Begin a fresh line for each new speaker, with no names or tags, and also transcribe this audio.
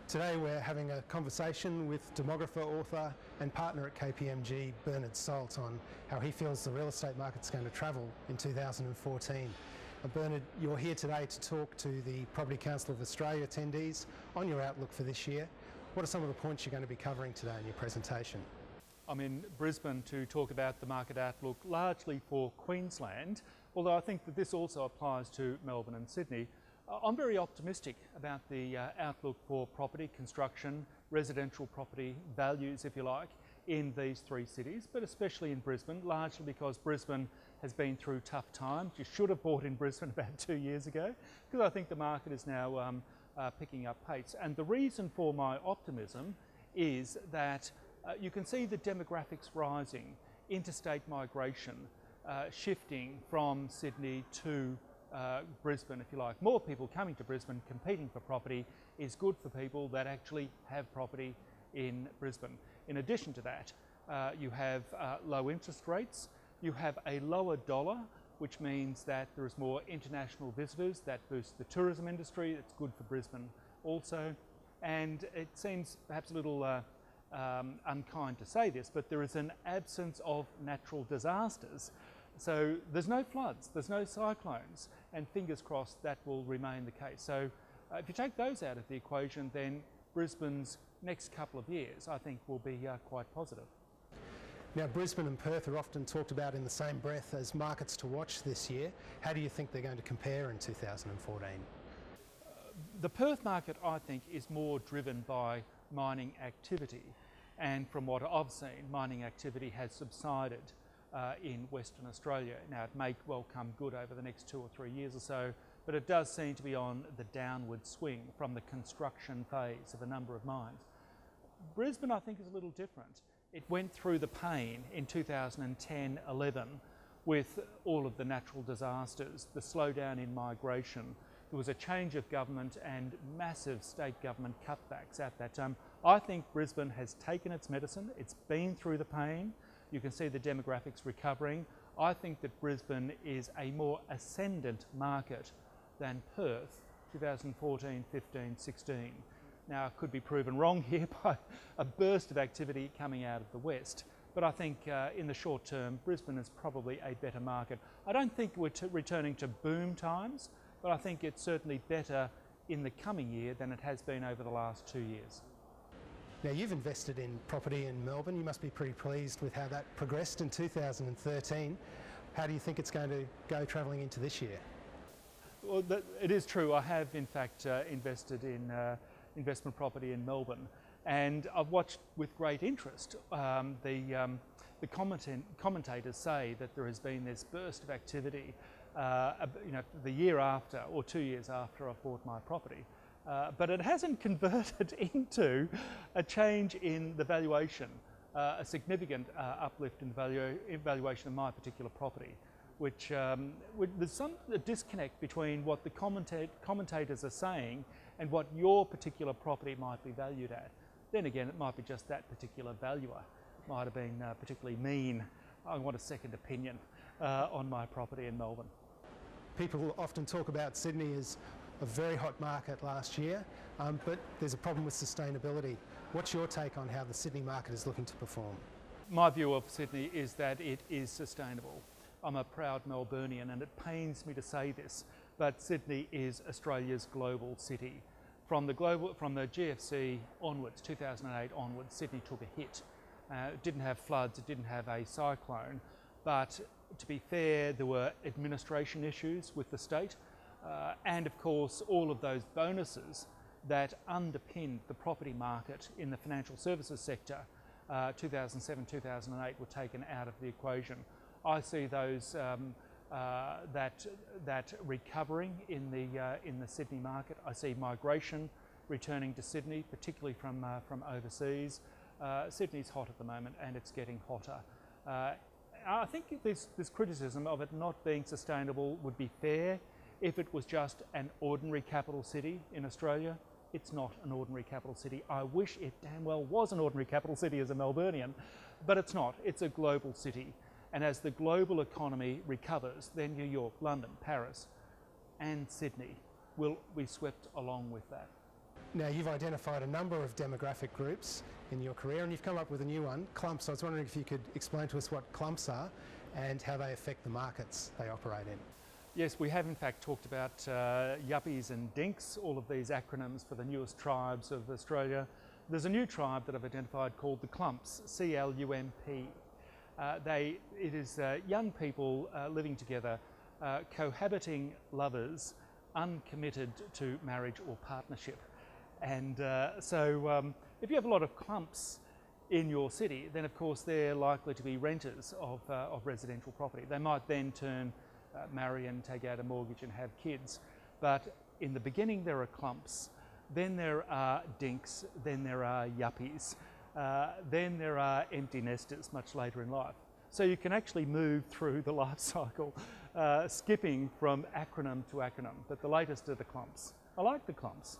Today we're having a conversation with demographer, author and partner at KPMG, Bernard Salt, on how he feels the real estate market's going to travel in 2014. Bernard, you're here today to talk to the Property Council of Australia attendees on your outlook for this year. What are some of the points you're going to be covering today in your presentation?
I'm in Brisbane to talk about the market outlook largely for Queensland, although I think that this also applies to Melbourne and Sydney. I'm very optimistic about the outlook for property, construction, residential property values, if you like, in these three cities, but especially in Brisbane, largely because Brisbane has been through tough times. You should have bought in Brisbane about 2 years ago, because I think the market is now picking up pace. And the reason for my optimism is that you can see the demographics rising, interstate migration shifting from Sydney to Brisbane, if you like. More people coming to Brisbane, competing for property, is good for people that actually have property in Brisbane. In addition to that, you have low interest rates, you have a lower dollar, which means that there is more international visitors. That boosts the tourism industry. It's good for Brisbane also. And it seems perhaps a little unkind to say this, but there is an absence of natural disasters. So there's no floods, there's no cyclones, and fingers crossed that will remain the case. So if you take those out of the equation, then Brisbane's next couple of years, I think, will be quite positive.
Now, Brisbane and Perth are often talked about in the same breath as markets to watch this year. How do you think they're going to compare in 2014?
The Perth market, I think, is more driven by mining activity. And from what I've seen, mining activity has subsided in Western Australia. Now, it may well come good over the next 2 or 3 years or so, but it does seem to be on the downward swing from the construction phase of a number of mines. Brisbane, I think, is a little different. It went through the pain in 2010-11 with all of the natural disasters, the slowdown in migration. There was a change of government and massive state government cutbacks at that time. I think Brisbane has taken its medicine. It's been through the pain. You can see the demographics recovering. I think that Brisbane is a more ascendant market than Perth 2014, 15, 16. Now, it could be proven wrong here by a burst of activity coming out of the west, but I think in the short term, Brisbane is probably a better market. I don't think we're returning to boom times, but I think it's certainly better in the coming year than it has been over the last 2 years.
Now, you've invested in property in Melbourne. You must be pretty pleased with how that progressed in 2013. How do you think it's going to go travelling into this year?
Well, it is true. I have, in fact, invested in investment property in Melbourne, and I've watched with great interest the commentators say that there has been this burst of activity, the year after or 2 years after I've bought my property. But it hasn't converted into a change in the valuation, a significant uplift in the valuation of my particular property, which there's some disconnect between what the commentators are saying and what your particular property might be valued at. Then again, it might be just that particular valuer might have been particularly mean. I want a second opinion on my property in Melbourne.
People often talk about Sydney as a very hot market last year, but there's a problem with sustainability. What's your take on how the Sydney market is looking to perform?
My view of Sydney is that it is sustainable. I'm a proud Melburnian, and it pains me to say this, but Sydney is Australia's global city. From the GFC onwards, 2008 onwards, Sydney took a hit. It didn't have floods, it didn't have a cyclone, but to be fair, there were administration issues with the state. And of course, all of those bonuses that underpinned the property market in the financial services sector, 2007, 2008, were taken out of the equation. I see those that recovering in the Sydney market. I see migration returning to Sydney, particularly from overseas. Sydney's hot at the moment, and it's getting hotter. I think this criticism of it not being sustainable would be fair if it was just an ordinary capital city in Australia. It's not an ordinary capital city. I wish it damn well was an ordinary capital city as a Melburnian, but it's not. It's a global city. And as the global economy recovers, then New York, London, Paris and Sydney will be swept along with that.
Now, you've identified a number of demographic groups in your career and you've come up with a new one, clumps. I was wondering if you could explain to us what clumps are and how they affect the markets they operate in.
Yes, we have in fact talked about yuppies and dinks, all of these acronyms for the newest tribes of Australia. There's a new tribe that I've identified called the clumps, C-L-U-M-P. It is young people living together, cohabiting lovers, uncommitted to marriage or partnership. And if you have a lot of clumps in your city, then of course they're likely to be renters of residential property. They might then marry and take out a mortgage and have kids. But in the beginning there are clumps, then there are dinks, then there are yuppies, then there are empty nesters much later in life. So you can actually move through the life cycle, skipping from acronym to acronym, but the latest are the clumps. I like the clumps.